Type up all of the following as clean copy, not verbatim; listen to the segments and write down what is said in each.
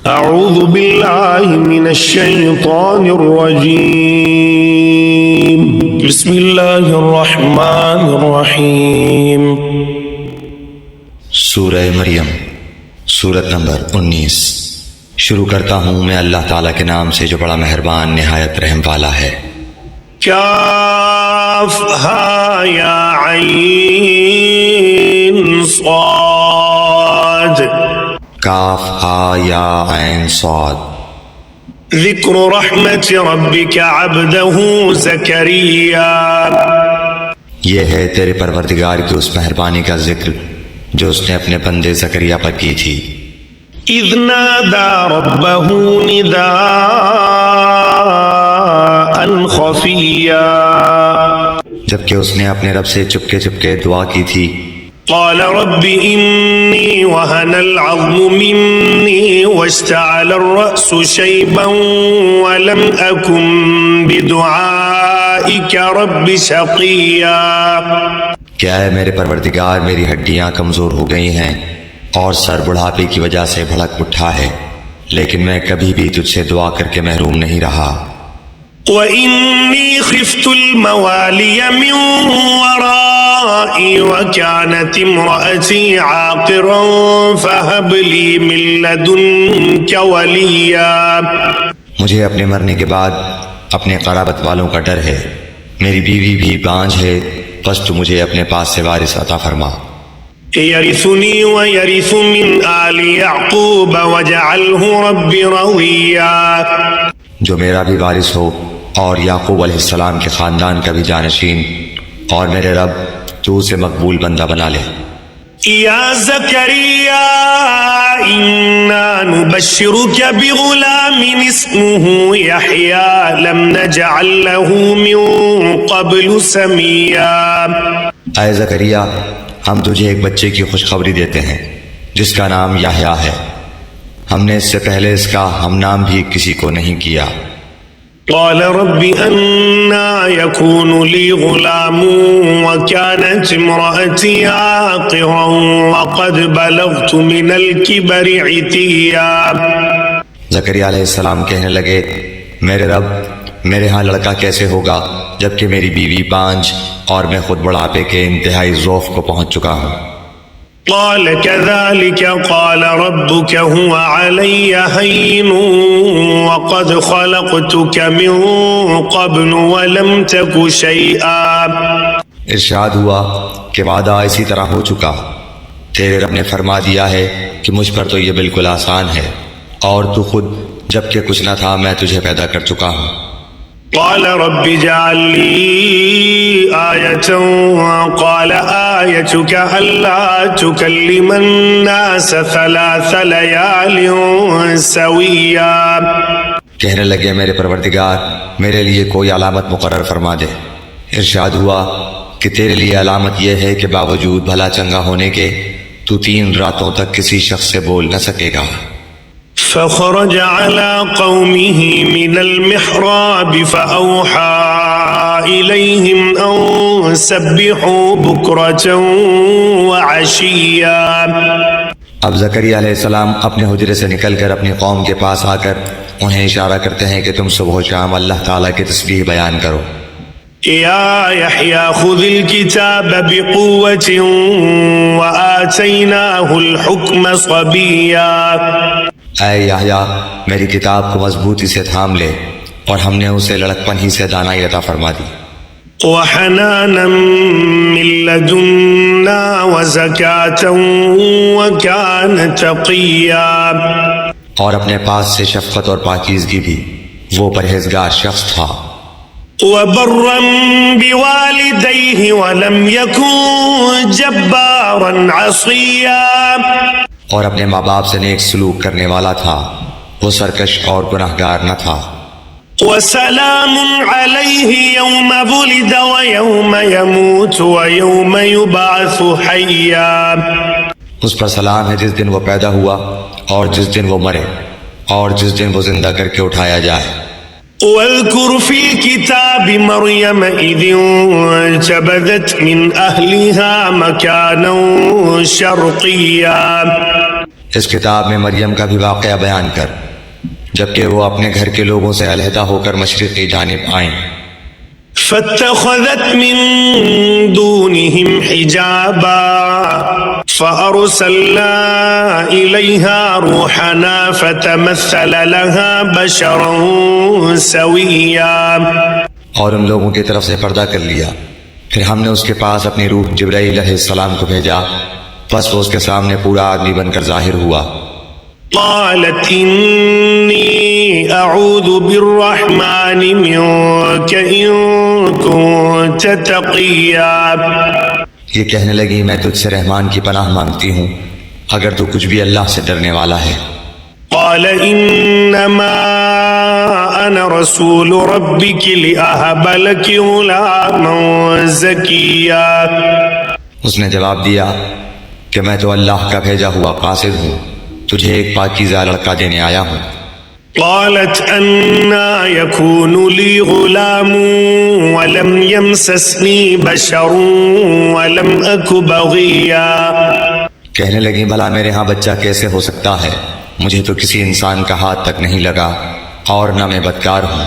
أعوذ بالله من الشيطان الرجيم بسم الله الرحمن الرحيم سورہ مریم سورت نمبر 19۔ شروع کرتا ہوں میں اللہ تعالیٰ کے نام سے جو بڑا مہربان نہایت رحم والا ہے۔ کاف ہا یا عین صاد کاف ہا یا عین صاد۔ ذکر رحمت ربک عبدہ زکریا، یہ ہے تیرے پروردگار کی اس مہربانی کا ذکر جو اس نے اپنے بندے زکریا پر کی تھی۔ اذ نادى ربه نداء خفيا، جبکہ اس نے اپنے رب سے چپکے چپکے دعا کی تھی۔ قال رب إني وهن العظم مني واشتعل الرأس شيبا ولم أكن بدعائك رب شقيا۔ کیا ہے میرے پروردگار، میری ہڈیاں کمزور ہو گئی ہیں اور سر بڑھاپے کی وجہ سے بھڑک اٹھا ہے، لیکن میں کبھی بھی تجھ سے دعا کر کے محروم نہیں رہا۔ وَإِنِّي خِفْتُ الْمَوَالِيَ مِنْ وَرَائِي وَكَانَتِ امْرَأَتِي عَاقِرًا فَهَبْ لِي مِنْ لَدُنْكَ وَلِيًّا۔ مجھے اپنے مرنے کے بعد اپنے قرابت والوں کا ڈر ہے، میری بیوی بھی بانجھ ہے، بس تو مجھے اپنے پاس سے وارث عطا فرما۔ يرثني ويرث من آل يعقوب واجعله رب رضيا، جو میرا بھی وارث ہو اور یعقوب علیہ السلام کے خاندان کا بھی جانشین، اور میرے رب تو اسے مقبول بندہ بنا لے۔ يا زكريا إنا نبشرك بغلام اسمه يحيى لم نجعل له من قبل سميا۔ اے زکریا، ہم تجھے ایک بچے کی خوشخبری دیتے ہیں جس کا نام یحییٰ ہے، ہم نے اس سے پہلے اس کا ہم نام بھی کسی کو نہیں کیا۔ قال رب أنا يكون لي غلام وكانت امرأتي عاقرا وقد بلغت من الكبر عتيا۔ زکریا علیہ السلام کہنے لگے، میرے رب، میرے ہاں لڑکا کیسے ہوگا جبکہ میری بیوی بانجھ اور میں خود بڑھاپے کے انتہائی ذوق کو پہنچ چکا ہوں۔ قال كذلك قال ربك هو علي هين وقد خلقتك من قبل ولم تك شيئا۔ ارشاد ہوا کہ وعدہ اسی طرح ہو چکا، تیرے رب نے فرما دیا ہے کہ مجھ پر تو یہ بالکل آسان ہے، اور تو خود جبکہ کچھ نہ تھا میں تجھے پیدا کر چکا ہوں۔ قال رب اجعل لي آية قال آيتك ألا تكلم الناس 3 ليال سويا۔ کہنے لگے، میرے پروردگار میرے لیے کوئی علامت مقرر فرما دے۔ ارشاد ہوا کہ تیرے لیے علامت یہ ہے کہ باوجود بھلا چنگا ہونے کے تو 3 راتوں تک کسی شخص سے بول نہ سکے گا۔ فخرج على قومه من المحراب فأوحى إليهم أن سبحوا بكرة وعشيا۔ اب زکریا علیہ السلام اپنے حجرے سے نکل کر اپنی قوم کے پاس آ کر انہیں اشارہ کرتے ہیں کہ تم صبح و شام اللہ تعالیٰ کی تسبیح بیان کرو۔ يا يحيى خذ الكتاب بقوة وآتيناه الحكم صبيا۔ اے یحییٰ، میری کتاب کو مضبوطی سے تھام لے، اور ہم نے اسے لڑکپن ہی سے دانائی عطا فرما دی۔ وحنانا من لدنا وزكاة وكان تقيا، اور اپنے پاس سے شفقت اور پاکیزگی بھی، وہ پرہیزگار شخص تھا۔ وبرا بوالديه ولم يكن جبارا عصيا، اور اپنے ماں باپ سے نیک سلوک کرنے والا تھا، وہ سرکش اور گناہگار نہ تھا۔ وسلام عليه يوم ولد ويوم يموت ويوم يبعث حيا، اس پر سلام ہے جس دن وہ پیدا ہوا اور جس دن وہ مرے اور جس دن وہ زندہ کر کے اٹھایا جائے۔ واذكر في الكتاب مريم إذ انتبذت من أهلها مكانا شرقيا، اس کتاب میں مریم کا بھی واقعہ بیان کر جبکہ وہ اپنے گھر کے لوگوں سے علیحدہ ہو کر مشرق کی جانب آئیں۔ فاتخذت من دونهم حجابا فأرسلنا إليها روحنا فتمثل لها بشرا سويا، اور ان لوگوں کی طرف سے پردہ کر لیا، پھر ہم نے اس کے پاس اپنی روح جبرائیل علیہ السلام کو بھیجا، پس وہ اس کے سامنے پورا آدمی بن کر ظاہر ہوا۔ قالت إني أعوذ بالرحمن منك إن كنت تقيا، یہ کہنے لگی میں تجھ سے رحمان کی پناہ مانگتی ہوں اگر تو کچھ بھی اللہ سے ڈرنے والا ہے۔ قال إنما أنا رسول ربك لأهب لك غلاما زكيا، اس نے جواب دیا کہ میں تو اللہ کا بھیجا ہوا قاصد ہوں، تجھے ایک پاکیزہ لڑکا دینے آیا ہوں۔ قالت أنا يكون لي غلام ولم يمسسني بشر ولم أك بغيا، کہنے لگی بھلا میرے ہاں بچہ کیسے ہو سکتا ہے، مجھے تو کسی انسان کا ہاتھ تک نہیں لگا اور نہ میں بدکار ہوں۔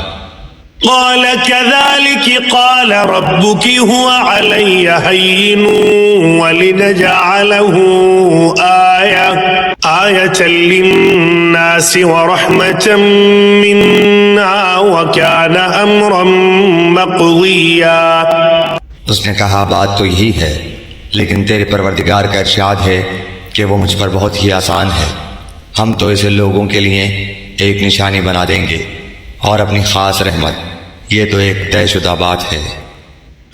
قال كذلك قال ربك هو علي هين ولنجعله آية للناس ورحمة منا وكان أمرا مقضيا، اس نے کہا بات تو یہی ہے لیکن تیرے پروردگار کا ارشاد ہے کہ وہ مجھ پر بہت ہی آسان ہے، ہم تو اسے لوگوں کے لیے ایک نشانی بنا دیں گے اور اپنی خاص رحمت، یہ تو ایک طے شدہ بات ہے۔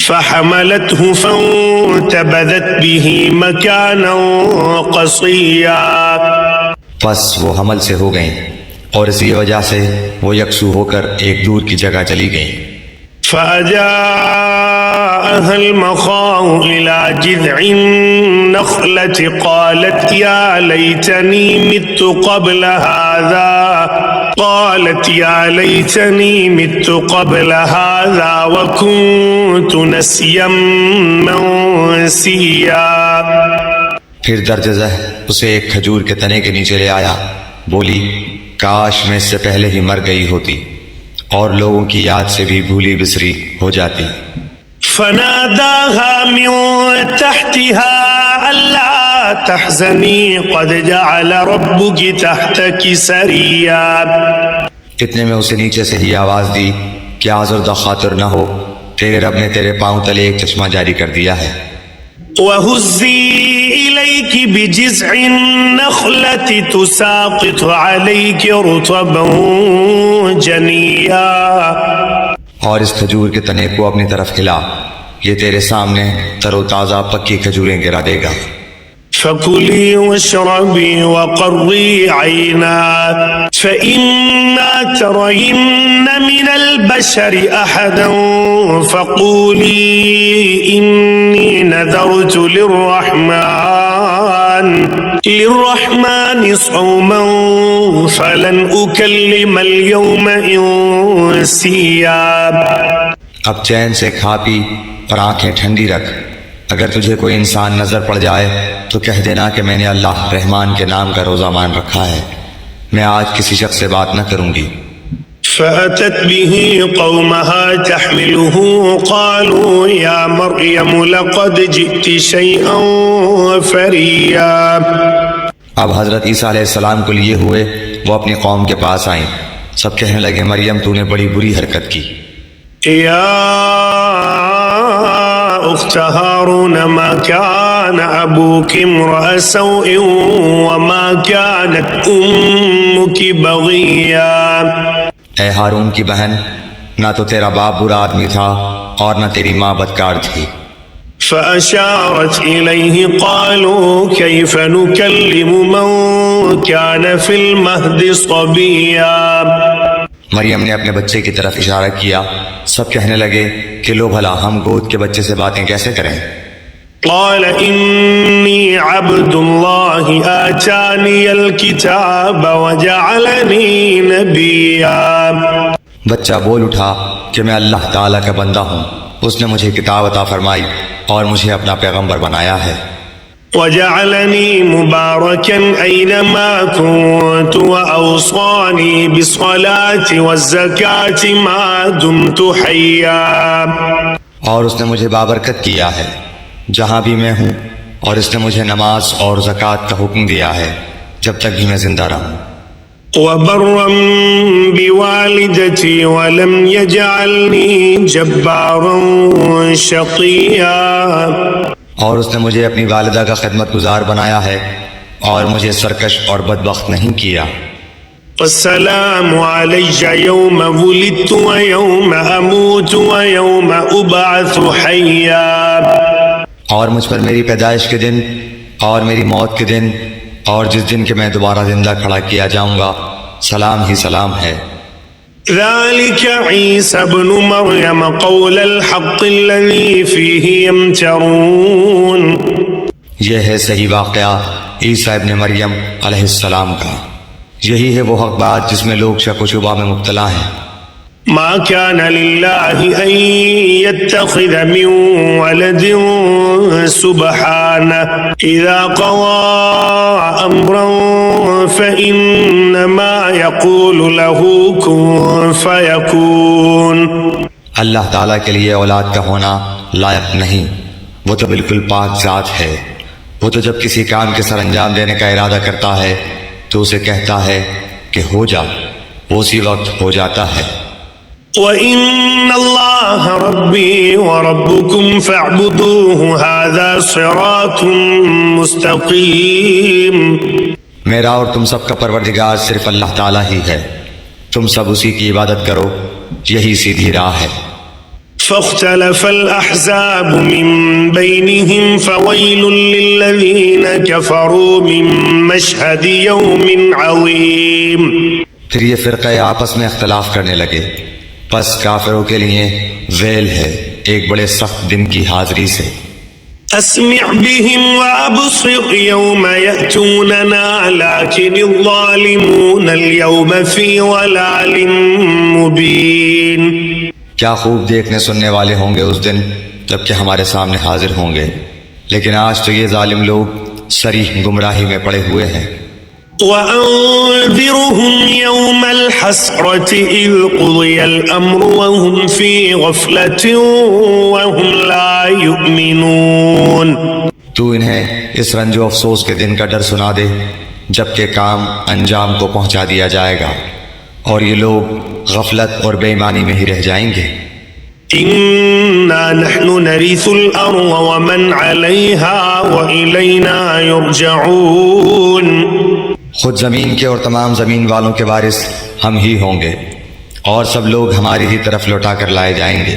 فحملته فانتبذت به مكانا قصيا، پس وہ حمل سے ہو گئیں اور اسی وجہ سے وہ یکسو ہو کر ایک دور کی جگہ چلی گئیں۔ فأجاءها المخاض إلى جذع النخلة قالت يا ليتني مت قبل هذا وكنت نسيا منسيا، پھر درج ذہ اسے ایک کھجور کے تنے کے نیچے لے آیا، بولی کاش میں اس سے پہلے ہی مر گئی ہوتی اور لوگوں کی یاد سے بھی بھولی بسری ہو جاتی۔ فناداها من تحتها ألا تحزني قد جعل ربك تحتك سريا، اتنے میں اسے نیچے سے ہی آواز دی کہ آزردہ خاطر نہ ہو، تیرے رب نے تیرے پاؤں تلے ایک چشمہ جاری کر دیا ہے۔ وهزي إليك بجذع النخلة تساقط عليك رطبا جنيا، اور اس کھجور کے تنے کو اپنی طرف ہلا، یہ تیرے سامنے تر و تازہ پکی کھجوریں گرا دے گا۔ فكلي واشربي وقري عينا فإما ترين من البشر أحدا فقولي إني نذرت للرحمن صوما فلن أكلم اليوم إنسيا، اب چین سے کھا پی اور آنکھیں ٹھنڈی رکھ، اگر تجھے کوئی انسان نظر پڑ جائے تو کہہ دینا کہ میں نے اللہ رحمان کے نام کا روزہ مان رکھا ہے، میں آج کسی شخص سے بات نہ کروں گی۔ فأتت به قومها تحمله قالوا يا مريم لقد جئت شيئا فريا، اب حضرت عیسیٰ علیہ السلام کو لیے ہوئے وہ اپنی قوم کے پاس آئیں، سب کہنے لگے مریم تو نے بڑی بری حرکت کی۔ أخت هارون ما كان أبوك امرأ سوء وما كانت أمك بغيا، اے ہارون کی بہن، نہ تو تیرا باپ برا آدمی تھا اور نہ تیری ماں بدکار تھی۔ فأشارت إليه قالوا كيف نكلم من كان في المهد صبيا، مریم نے اپنے بچے کی طرف اشارہ کیا، سب کہنے لگے کہ لو بھلا ہم گود کے بچے سے باتیں کیسے کریں۔ قال إني عبد الله آتاني الكتاب وجعلني نبيا، بچہ بول اٹھا کہ میں اللہ تعالیٰ کا بندہ ہوں، اس نے مجھے کتاب عطا فرمائی اور مجھے اپنا پیغمبر بنایا ہے۔ وجعلني مباركا أينما كنت وأوصاني بالصلاة والزكاة ما دمت حيا. اور اس نے مجھے بابرکت کیا ہے جہاں بھی میں ہوں، اور اس نے مجھے نماز اور زکوٰۃ کا حکم دیا ہے جب تک بھی میں زندہ رہوں. وبرا بوالدتي ولم يجعلني جبارا شقيا. اور اس نے مجھے اپنی والدہ کا خدمت گزار بنایا ہے اور مجھے سرکش اور بدبخت نہیں کیا. والسلام علي يوم ولدت ويوم أموت ويوم أبعث حيا. اور مجھ پر میری پیدائش کے دن اور میری موت کے دن اور جس دن کہ میں دوبارہ زندہ کھڑا کیا جاؤں گا سلام ہی سلام ہے. ذلك عيسى ابن مريم قول الحق الذي فيه يمترون. یہ ہے صحیح واقعہ عیسیٰ ابن مریم علیہ السلام کا، یہی ہے وہ حق بات جس میں لوگ شک و شبہ میں مبتلا ہیں. ما كان لله أن يتخذ من ولد سبحانه إذا قضى أمرا فإنما يقول له كن فيكون. اللہ تعالیٰ کے لیے اولاد کا ہونا لائق نہیں، وہ تو بالکل پاک ذات ہے. وہ تو جب کسی کام کے سر انجام دینے کا ارادہ کرتا ہے تو اسے کہتا ہے کہ ہو جا، وہ اسی وقت ہو جاتا ہے. وَإِنَّ اللَّهَ رَبِّي وَرَبُّكُمْ فَاعْبُدُوهُ هَذَا صِرَاطٌ مُسْتَقِيمٌ. میرا اور تم سب کا پروردگار صرف اللہ تعالیٰ ہی ہے، تم سب اسی کی عبادت کرو، یہی سیدھی راہ ہے. فاختلف الأحزاب من بينهم فويل للذين كفروا من مشهد يوم عظيم. پھر یہ فرقے آپس میں اختلاف کرنے لگے، پس کافروں کے لیے ویل ہے ایک بڑے سخت دن کی حاضری سے. أسمع بهم وأبصر يوم يأتوننا لكن الظالمون اليوم في ضلال مبين. کیا خوب دیکھنے سننے والے ہوں گے اس دن جبکہ ہمارے سامنے حاضر ہوں گے، لیکن آج تو یہ ظالم لوگ صریح گمراہی میں پڑے ہوئے ہیں. وأنذرهم يوم الحسرة إذ قضي الأمر وهم في غفلة وهم لا يؤمنون. تو انہیں اس رنج و افسوس کے دن کا ڈر سنا دے جبکہ کام انجام کو پہنچا دیا جائے گا اور یہ لوگ غفلت اور بے ایمانی میں ہی رہ جائیں گے. إنا نحن نرث الأرض ومن عليها وإلينا يرجعون. خود زمین کے اور تمام زمین والوں کے وارث ہم ہی ہوں گے اور سب لوگ ہماری ہی طرف لوٹا کر لائے جائیں گے.